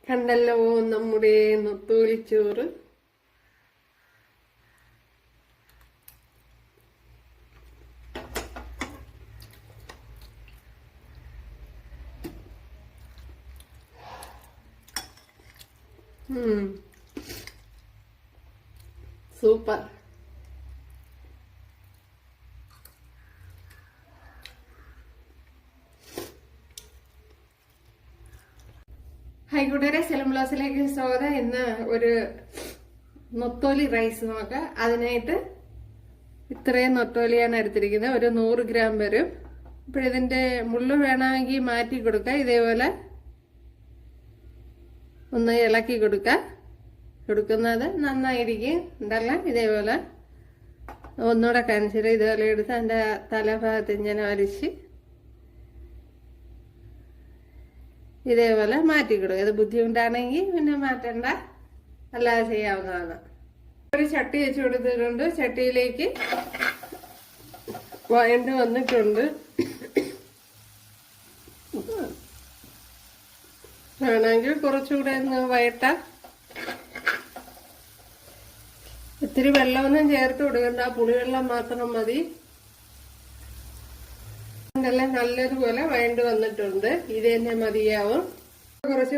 കണ്ടല്ലോ നമ്മുടെ നൊത്തോലിച്ചോറ്. Super. Hi കൂട്ടുകാരെ, സെലം ബ്ലോസിലേക്ക് സ്വാഗതം. ഇന്ന് ഒരു നൊത്തോലി റൈസ് നോക്കാം. അതിനായിട്ട് ഇത്രയും നൊത്തോലിയാണ് എടുത്തിരിക്കുന്നത്. ഒരു 100 ഗ്രാം വരും. ഇതിന്റെ മുള്ളു വേണമെങ്കിൽ മാറ്റി കൊടുക്കുക. ഇതേപോലെ ഒന്ന് ഇളക്കി കൊടുക്കുന്നത് നന്നായിരിക്കും. ഉണ്ടല്ല, ഇതേപോലെ ഒന്നുകൂടെ കാണിച്ചിട്ട് ഇതേപോലെ എടുത്ത് അതിന്റെ തലഭാഗത്ത് ഇങ്ങനെ വലിച്ച് ഇതേപോലെ മാറ്റി കൊടുക്കുക. ഇത് ബുദ്ധിമുട്ടാണെങ്കിൽ പിന്നെ മാറ്റണ്ട, അല്ലാതെ ചെയ്യാവുന്നതാണ്. ഒരു ചട്ടി വെച്ച് കൊടുത്തിട്ടുണ്ട്. ചട്ടിയിലേക്ക് വഴണ്ട് വന്നിട്ടുണ്ട്. വേണമെങ്കിൽ കുറച്ചുകൂടെ ഒന്ന് വഴട്ടാം. ഇത്തിരി വെള്ളമൊന്നും ചേർത്ത് കൊടുക്കണ്ട, പുളിവെള്ളം മാത്രം മതി. ഇതെല്ലാം നല്ലതുപോലെ വഴണ്ട് വന്നിട്ടുണ്ട്. ഇത് തന്നെ മതിയാവും. കുറച്ച്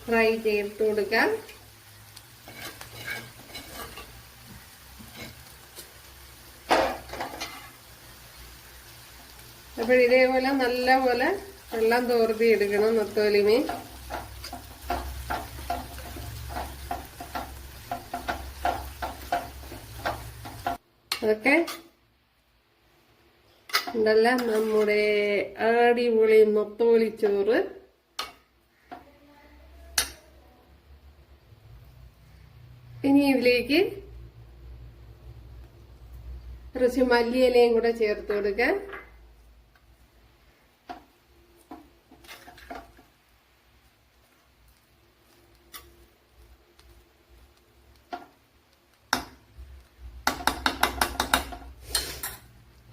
ഫ്രൈ ചേർത്ത് കൊടുക്കാം. അപ്പോൾ ഇതേപോലെ നല്ലപോലെ വെള്ളം തോർത്തി എടുക്കണം നൊത്തോലിമീൻ. അതൊക്കെ ഉണ്ടല്ല നമ്മുടെ അടിപൊളി നൊത്തോലിച്ചോറ്. ഇനി ഇതിലേക്ക് കുറച്ച് മല്ലിയിലയും കൂടെ ചേർത്ത് കൊടുക്കാം.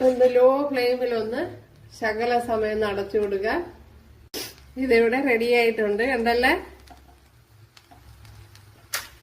ഒന്ന് ലോ ഫ്ലെയിമിലൊന്ന് ശകല സമയം അടച്ചു കൊടുക്കുക. ഇതിവിടെ റെഡി ആയിട്ടുണ്ട്. കണ്ടല്ലേ,